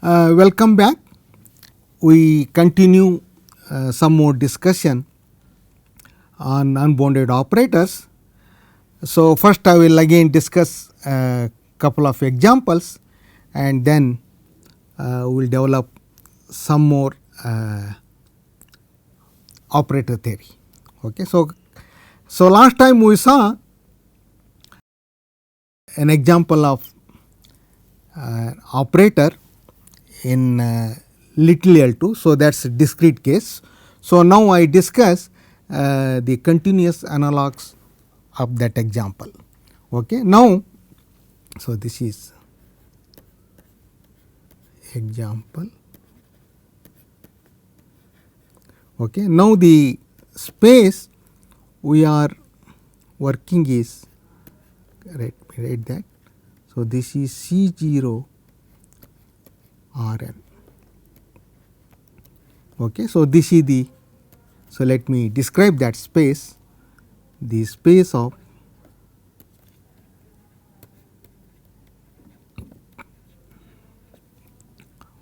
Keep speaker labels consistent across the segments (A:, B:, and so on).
A: Welcome back. We continue some more discussion on unbounded operators. So, first I will again discuss a couple of examples, and then we will develop some more operator theory. Okay. So last time we saw an example of operator in little L2. So, that is a discrete case. So, now I discuss the continuous analogues of that example. Okay. Now, so this is example. Okay. Now, the space we are working is write that. So, this is C0 Rn. Okay. So, this is the, so let me describe that space, the space of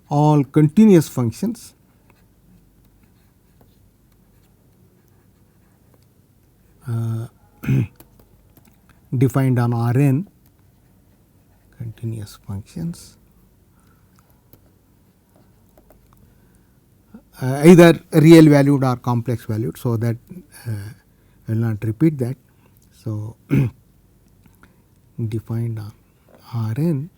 A: all continuous functions defined on Rn, continuous functions, either real valued or complex valued. So, that I will not repeat that. So, defined on Rn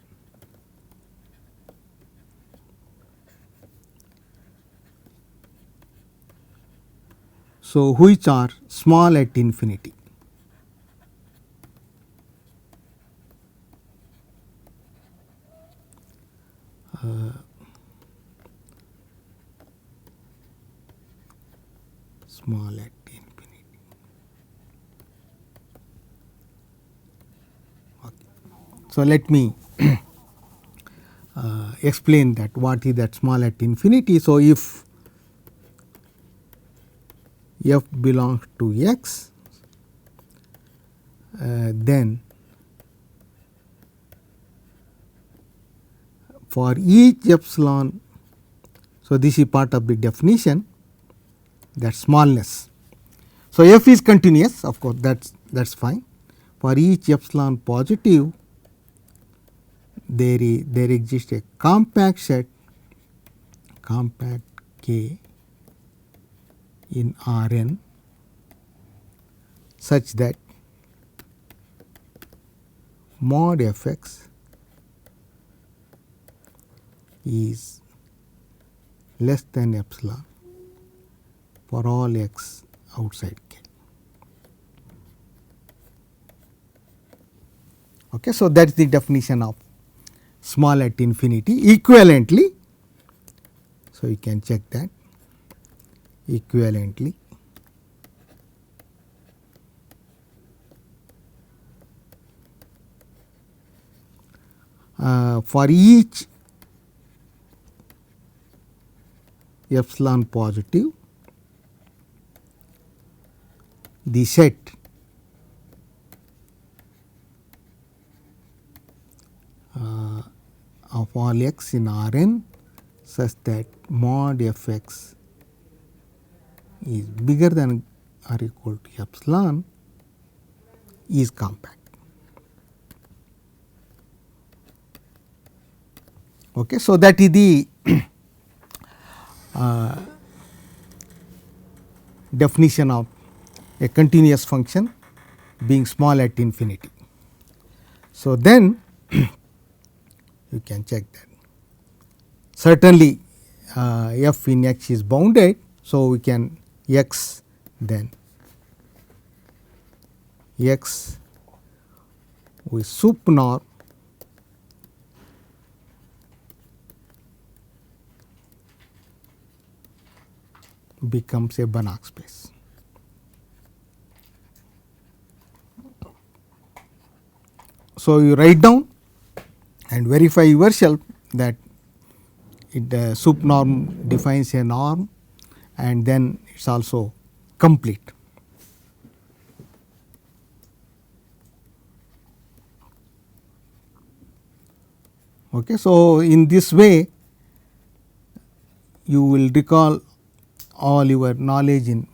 A: so which are small at infinity. Small at infinity. Okay. So, let me explain that what is that small at infinity. So, if f belongs to x, then for each epsilon, so this is part of the definition, that smallness. So, f is continuous, of course, that is fine. For each epsilon positive, there exists a compact set, compact K in Rn such that mod fx is less than epsilon for all x outside K. Okay. So, that is the definition of small at infinity. Equivalently, so you can check that equivalently, for each epsilon positive, the set of all x in Rn such that mod fx is bigger than or equal to epsilon is compact. Okay. So, that is the definition of a continuous function being small at infinity. So, then you can check that. Certainly, f in x is bounded. So, we can x, then x with sup norm becomes a Banach space. So, you write down and verify yourself that the sup norm defines a norm, and then it is also complete. Okay. So, in this way you will recall all your knowledge in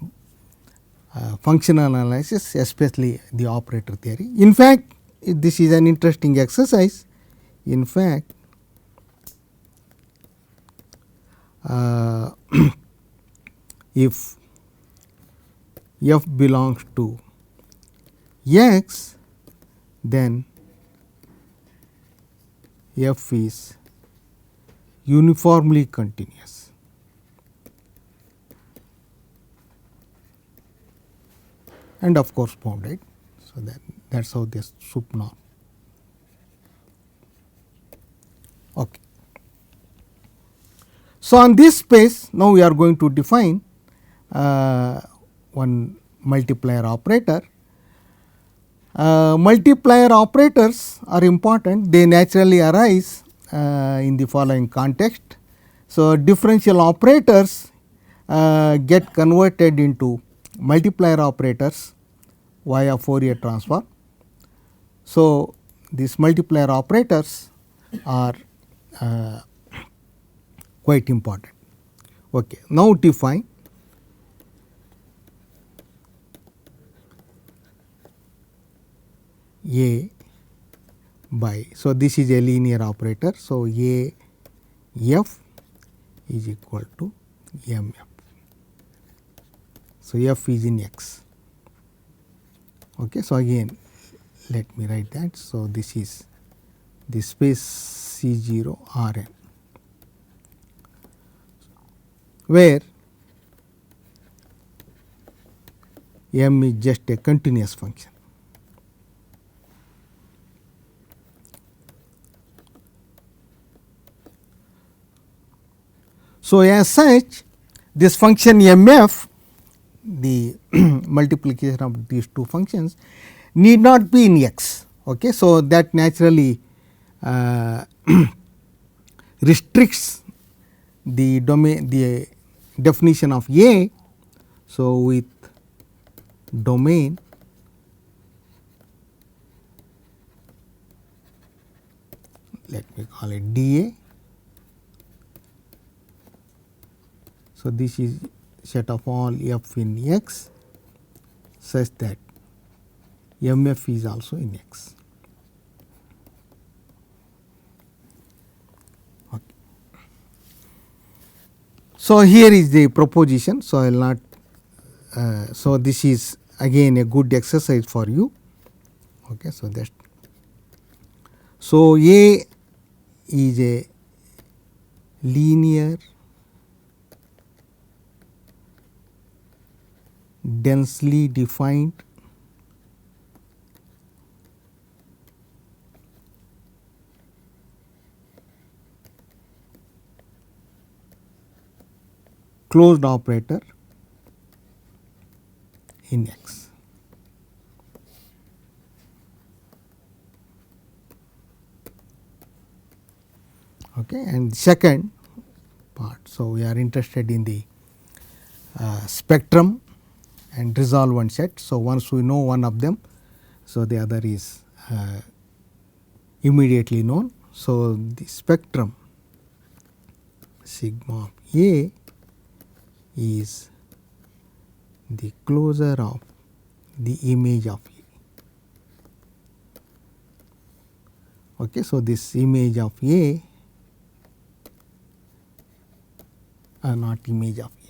A: functional analysis, especially the operator theory. In fact, this is an interesting exercise. In fact, if f belongs to x, then f is uniformly continuous. And of course bounded. So that's how this sup norm. Okay. So on this space, now we are going to define one multiplier operator. Multiplier operators are important. They naturally arise in the following context. So differential operators get converted into multiplier operators via Fourier transform. So these multiplier operators are quite important. Okay. Now define A by, so this is a linear operator. So A f is equal to m f. So f is in x. Okay. So again let me write that. So this is the space C0 Rn, where m is just a continuous function. So as such, this function mf, the multiplication of these two functions, need not be in x. Okay. So that naturally restricts the domain, the definition of A. So with domain let me call it dA. So this is set of all f in x such that mf is also in x. Okay. So here is the proposition. So I will not. So this is again a good exercise for you. Okay. So that. So A is a linear densely defined closed operator in x. Okay. And second part, so we are interested in the spectrum and resolvent set. So once we know one of them, so the other is immediately known. So the spectrum sigma of A is the closure of the image of A. Okay. So this image of A, not image of A,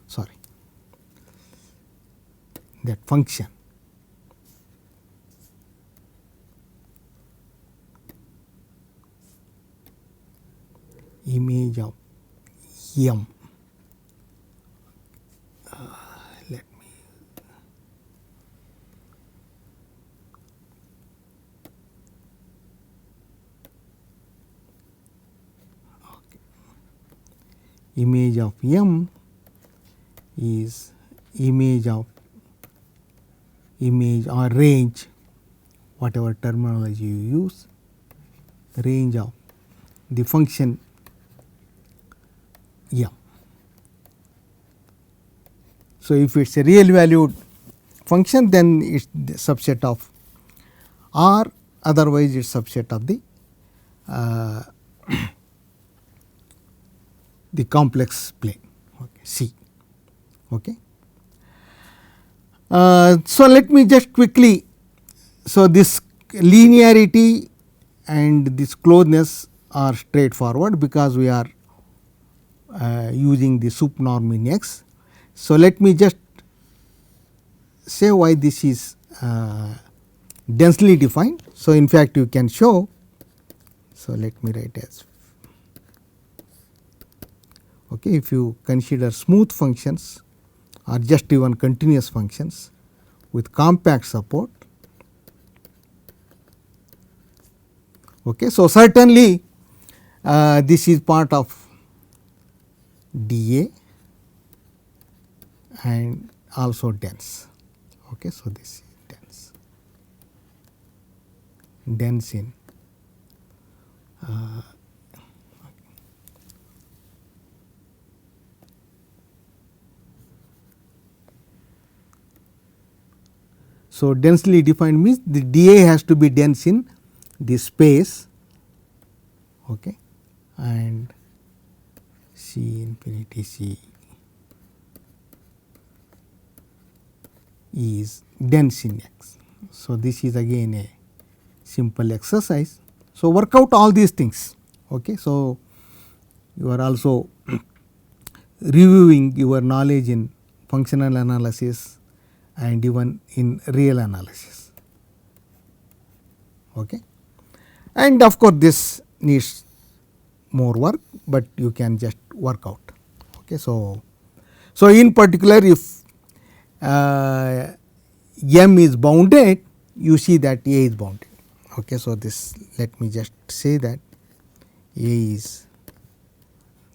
A: sorry, that function image of m. Let me image of m is image of image or range, whatever terminology you use, range of the function m. So if it is a real valued function, then it is the subset of R, otherwise it is subset of the the complex plane, okay, C. Okay. So let me just quickly, so this linearity and this closeness are straightforward because we are using the sup norm in X. So let me just say why this is densely defined. So in fact you can show, so let me write as, okay, if you consider smooth functions or just even continuous functions with compact support. Okay, so certainly this is part of dA and also dense. Okay, so this is dense in so densely defined means the dA has to be dense in this space, okay, and C infinity C is dense in X. So this is again a simple exercise. So work out all these things. Okay, so you are also reviewing your knowledge in functional analysis and even in real analysis. Okay, and of course this needs more work, but you can just work out. Okay, so in particular, if M is bounded, you see that A is bounded. Okay, so this, let me just say that A is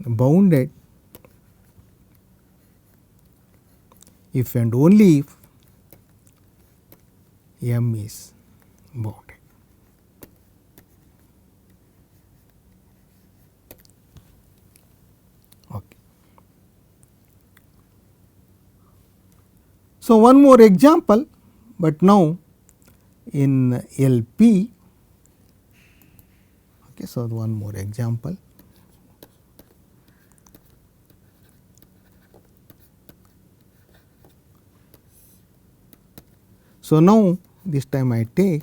A: bounded if and only if M is bounded. Okay. So one more example, but now in LP. Okay, so one more example. So now this time I take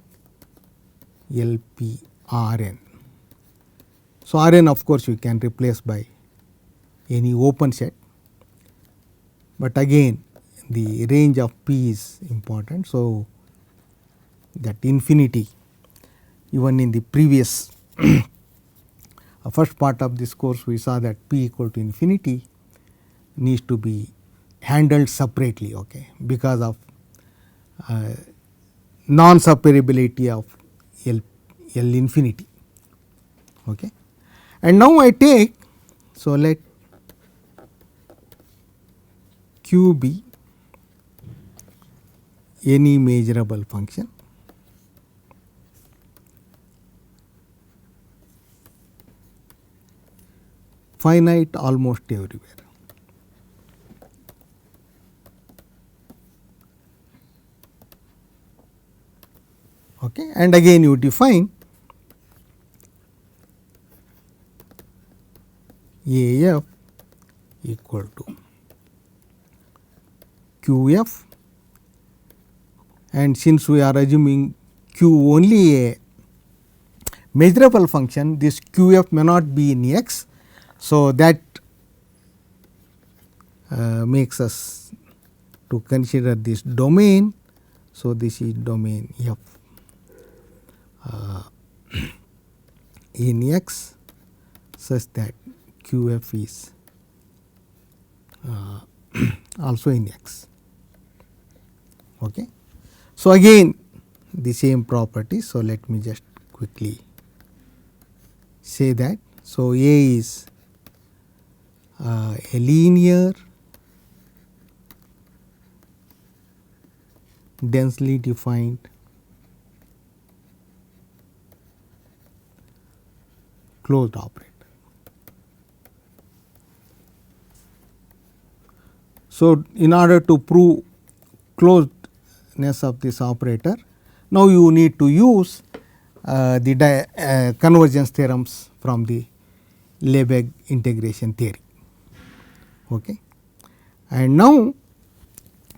A: LPRN. So Rn of course you can replace by any open set, but again the range of P is important. So that infinity, even in the previous first part of this course we saw that P equal to infinity needs to be handled separately, okay, because of non-separability of L infinity. Okay. And now I take, so let Q be any measurable function finite almost everywhere. Okay. And again you define AF equal to QF, and since we are assuming Q only a measurable function, this QF may not be in X. So that makes us to consider this domain. So this is domain F in X such that QF is also in X. Okay. So again the same property. So let me just quickly say that. So A is a linear densely defined closed operator. So in order to prove closedness of this operator, now you need to use the convergence theorems from the Lebesgue integration theory. Okay. And now,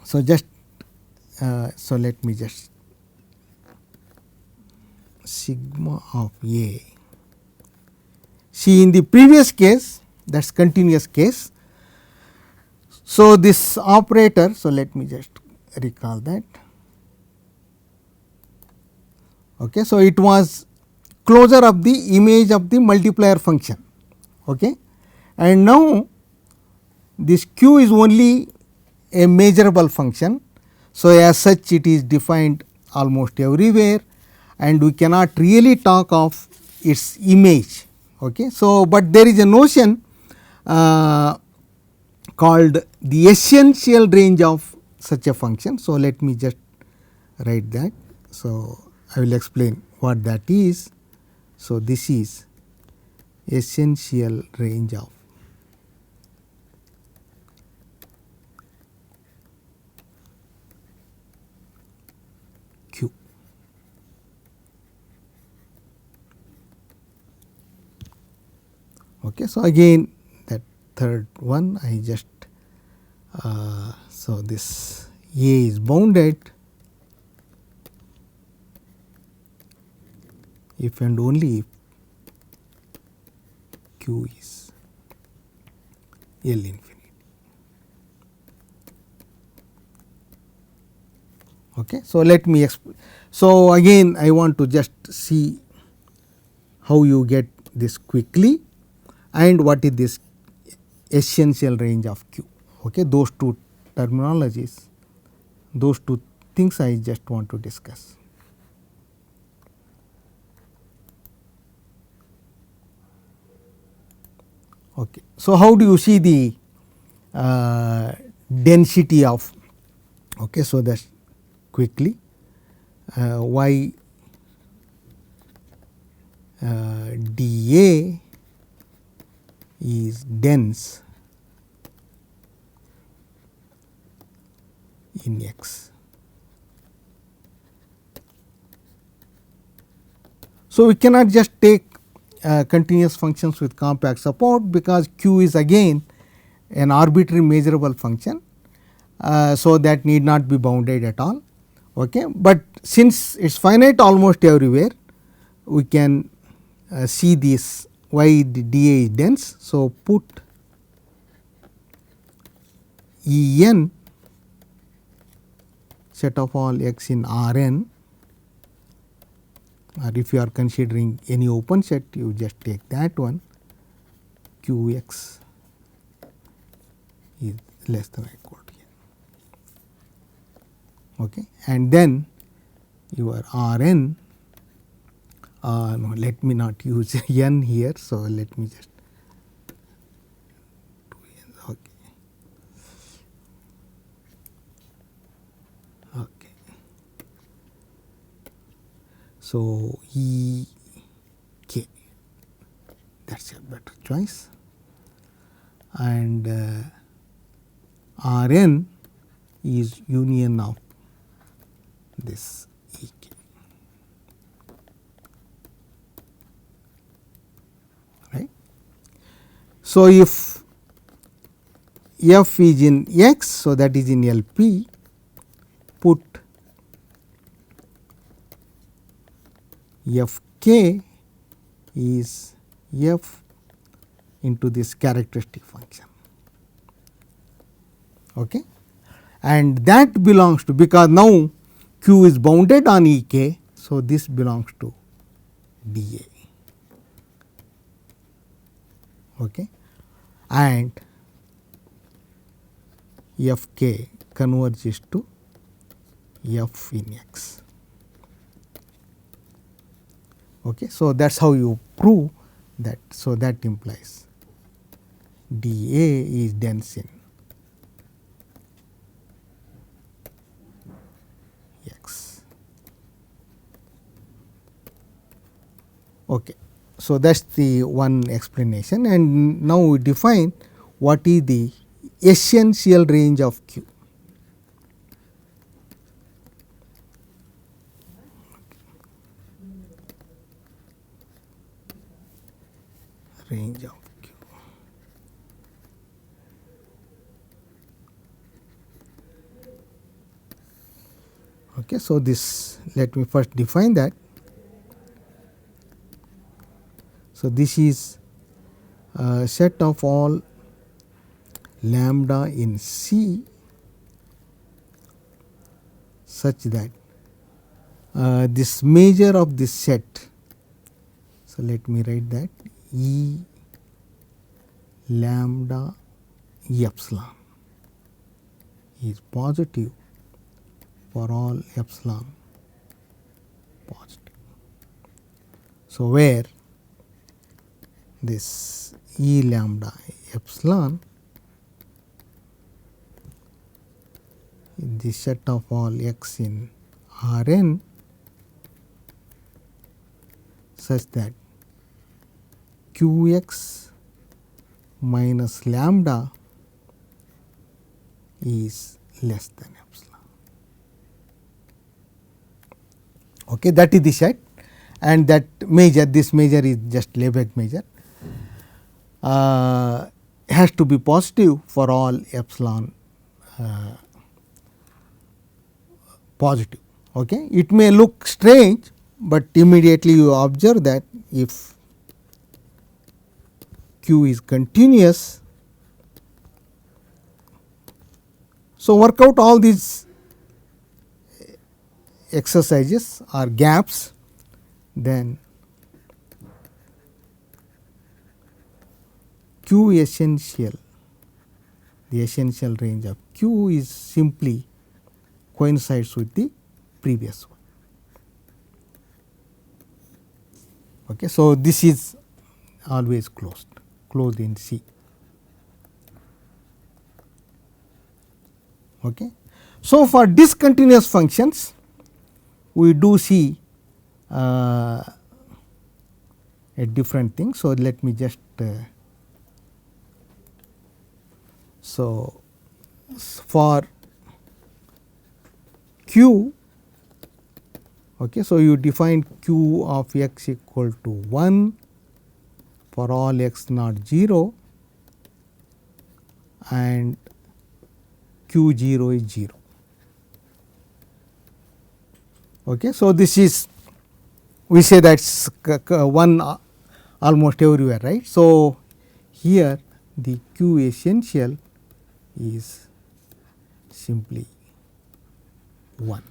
A: so just so let me just sigma of A. See, in the previous case, that is continuous case. So, this operator, so let me just recall that. Okay. So, it was closure of the image of the multiplier function. Okay. And now, this q is only a measurable function. So, as such it is defined almost everywhere, and we cannot really talk of its image. Okay. So, but there is a notion called the essential range of such a function. So, let me just write that. So, I will explain what that is. So, this is essential range of Q. Okay. So, again that third one I just so this A is bounded if and only if Q is L infinity. Okay. So, let me explain. So, again I want to just see how you get this quickly and what is this essential range of Q. Okay. Those two terminologies, those two things I just want to discuss. Okay. So, how do you see the density of, okay, so that quickly y dA is dense in X. So, we cannot just take continuous functions with compact support, because Q is again an arbitrary measurable function. So, that need not be bounded at all. Okay. But since it is finite almost everywhere, we can see this y dA is dense. So, put E n set of all x in R n, or if you are considering any open set, you just take that one, Q x is less than or equal to n. Okay. And then your R n, no, let me not use n here. So, let me just do n. Okay. Okay. So, E k, that is a better choice, and R n is union of this E k. Right. So, if f is in X, so that is in L p, put f k is f into this characteristic function. Okay. And that belongs to, because now Q is bounded on E k. So, this belongs to dA. Okay. And f k converges to f in X. Okay. So, that is how you prove that. So, that implies dA is dense in X. Okay. So, that is the one explanation, and now we define what is the essential range of Q. Range of Q. Okay, so this, let me first define that. So this is a set of all lambda in C such that this measure of this set, so let me write that E lambda epsilon is positive for all epsilon positive. So where this E lambda epsilon in the set of all x in Rn such that Qx minus lambda is less than epsilon. Okay, that is the set, and that measure, this measure is just Lebesgue measure, has to be positive for all epsilon positive. Okay. It may look strange, but immediately you observe that if Q is continuous, so work out all these exercises or gaps, then Q essential, the essential range of Q is simply coincides with the previous one. Okay, so this is always closed in C. Okay. So for discontinuous functions, we do see a different thing. So let me just so for Q, okay, so you define Q of x equal to 1 for all x not 0 and Q 0 is 0. Okay, so this is, we say that's 1 almost everywhere, right. So here the Q essential is simply 1.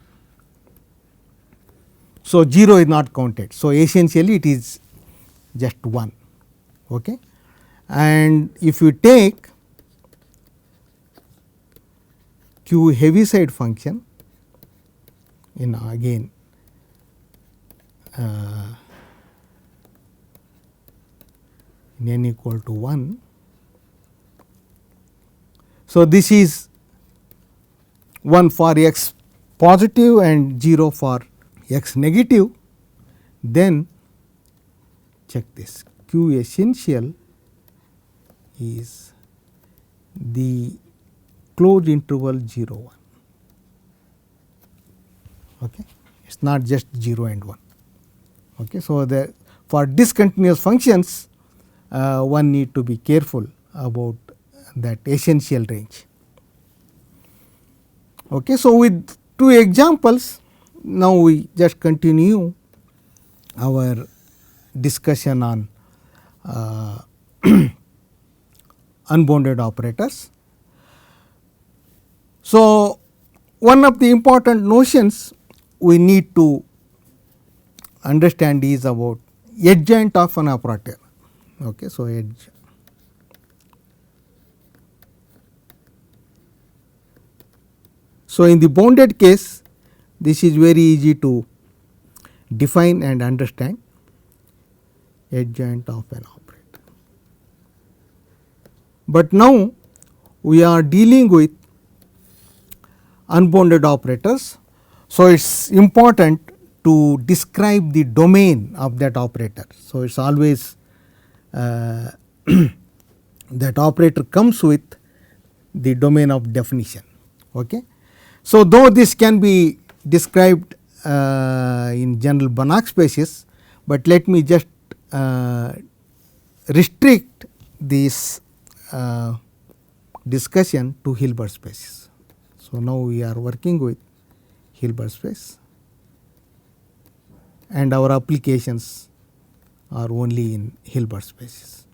A: So 0 is not counted. So essentially it is just 1. Okay. And if you take Q heaviside function in again in n equal to 1. So this is 1 for x positive and 0 for x negative, then check this, Q essential is the closed interval 0 1. Okay. It is not just 0 and 1. Okay. So the for discontinuous functions, one need to be careful about that essential range. Okay. So with 2 examples, now we just continue our discussion on unbounded operators. So one of the important notions we need to understand is about adjoint of an operator. Okay, so edge. So in the bounded case, this is very easy to define and understand, adjoint of an operator. But now we are dealing with unbounded operators. So it is important to describe the domain of that operator. So it is always that operator comes with the domain of definition. Okay. So though this can be described in general Banach spaces, but let me just restrict this discussion to Hilbert spaces. So now we are working with Hilbert space, and our applications are only in Hilbert spaces.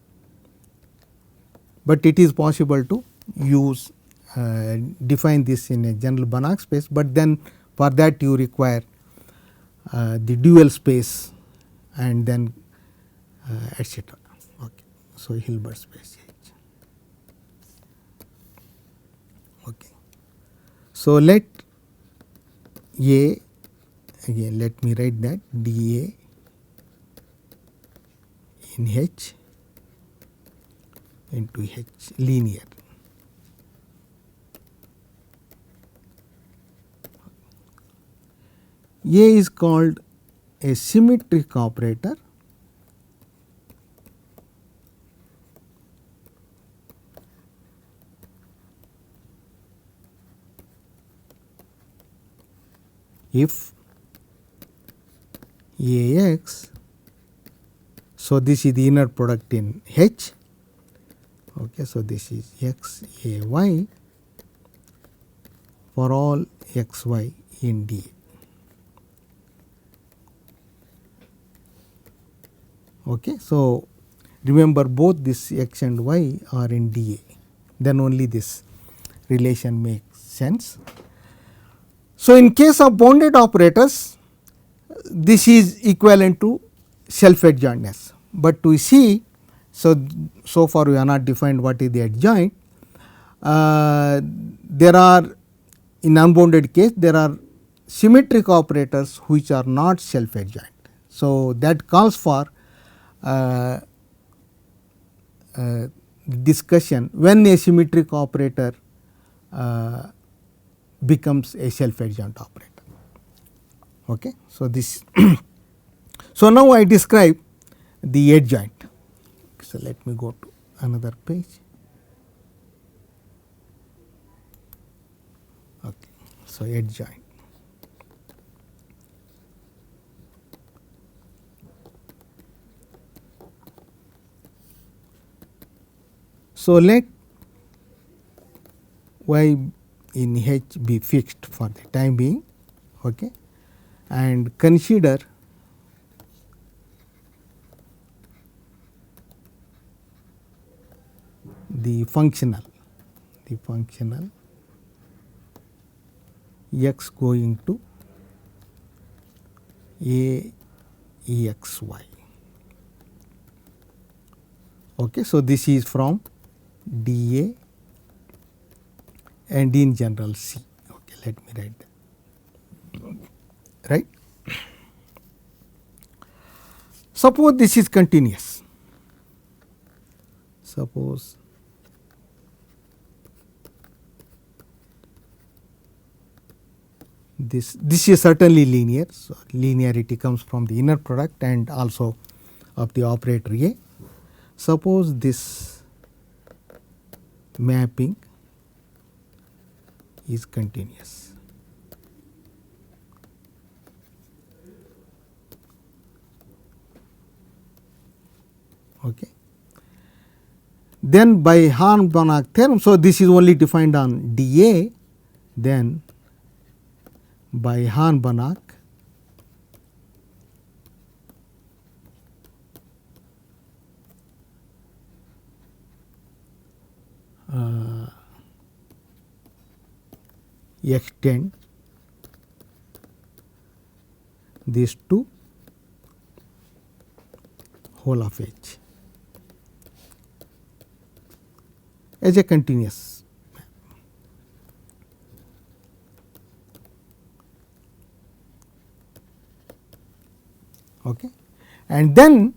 A: But it is possible to use define this in a general Banach space, but then for that you require the dual space and then etc. Okay. So, Hilbert space H. Okay. So, let A, again let me write that dA in H into H linear. A is called a symmetric operator if Ax, so this is the inner product in H, okay, so this is x A y for all x y in dA. Okay, so remember both this x and y are in dA, then only this relation makes sense. So, in case of bounded operators, this is equivalent to self-adjointness, but we see, so far we have not defined what is the adjoint. There are, in unbounded case, there are symmetric operators which are not self-adjoint. So, that calls for discussion when a symmetric operator becomes a self-adjoint operator. Okay. So, this so now I describe the adjoint. So, let me go to another page. Okay. So, adjoint. So, let y in H be fixed for the time being, okay, and consider the functional x going to A E x y. Okay, so this is from dA and in general C. Okay, let me write that. Right. Suppose this is continuous. Suppose this is certainly linear. So, linearity comes from the inner product and also of the operator A. Suppose this mapping is continuous. Okay. Then by Hahn-Banach theorem, so this is only defined on dA, then by Hahn-Banach extend these to whole of H as a continuous. Okay. And then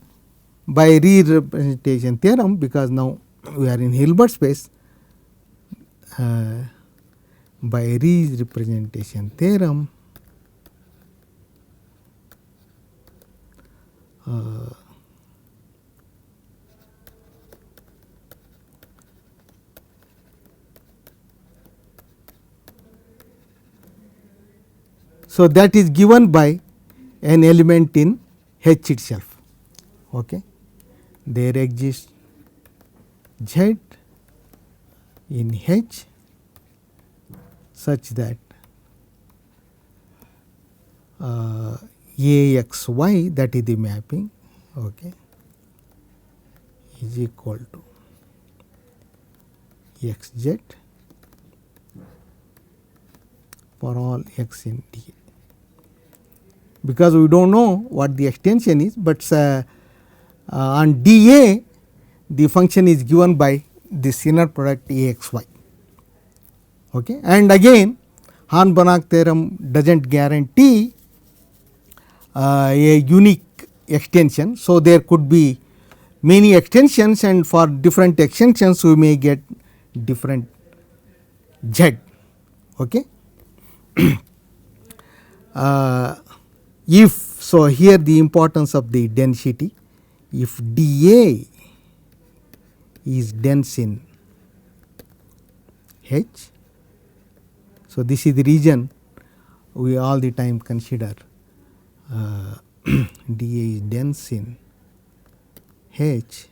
A: by re-representation theorem, because now we are in Hilbert space, by re-representation theorem so that is given by an element in H itself. Okay. There exists Z in H such that AXY, that is the mapping, okay, is equal to XZ for all x in dA. Because we do not know what the extension is, but on dA the function is given by this inner product AXY. Okay. And again Hahn-Banach theorem does not guarantee a unique extension. So, there could be many extensions, and for different extensions we may get different Z. Okay. If so, here the importance of the density, if dA is dense in H, so this is the region we all the time consider dA is dense in H,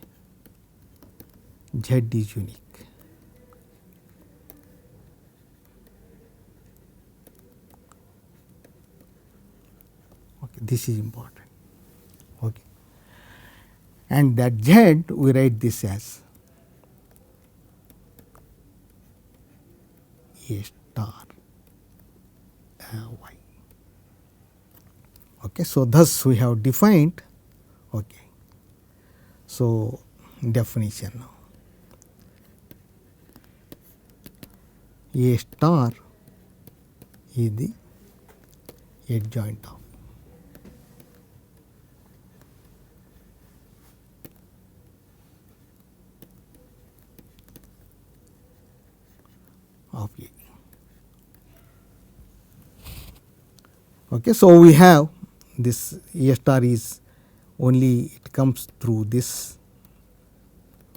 A: Z is unique. Okay, this is important. Okay. And that Z we write this as A star Y. Okay. So, thus we have defined. Okay. So, definition now. A star is the adjoint of A. Okay. So, we have this A star is only it comes through this.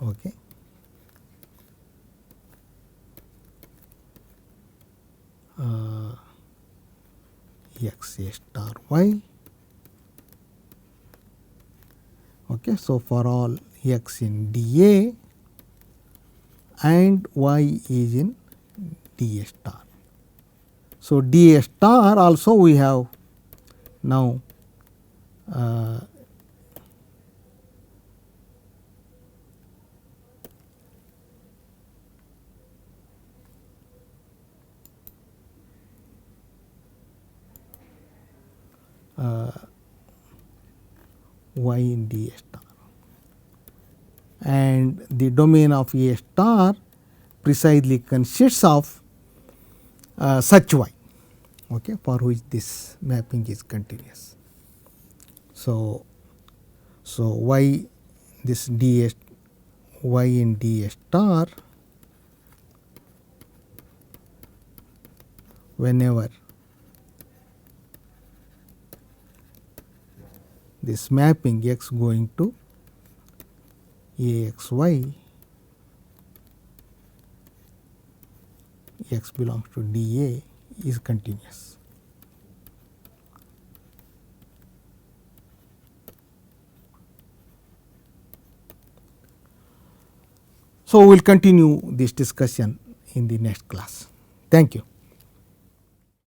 A: Okay. X A star Y. Okay. So, for all x in dA and y is in dA star. So, dA star also we have now y in dA star, and the domain of A star precisely consists of such y, okay, for which this mapping is continuous. So, y this dA y in dA star, whenever this mapping x going to AXY, x belongs to dA is continuous. So, we will continue this discussion in the next class. Thank you.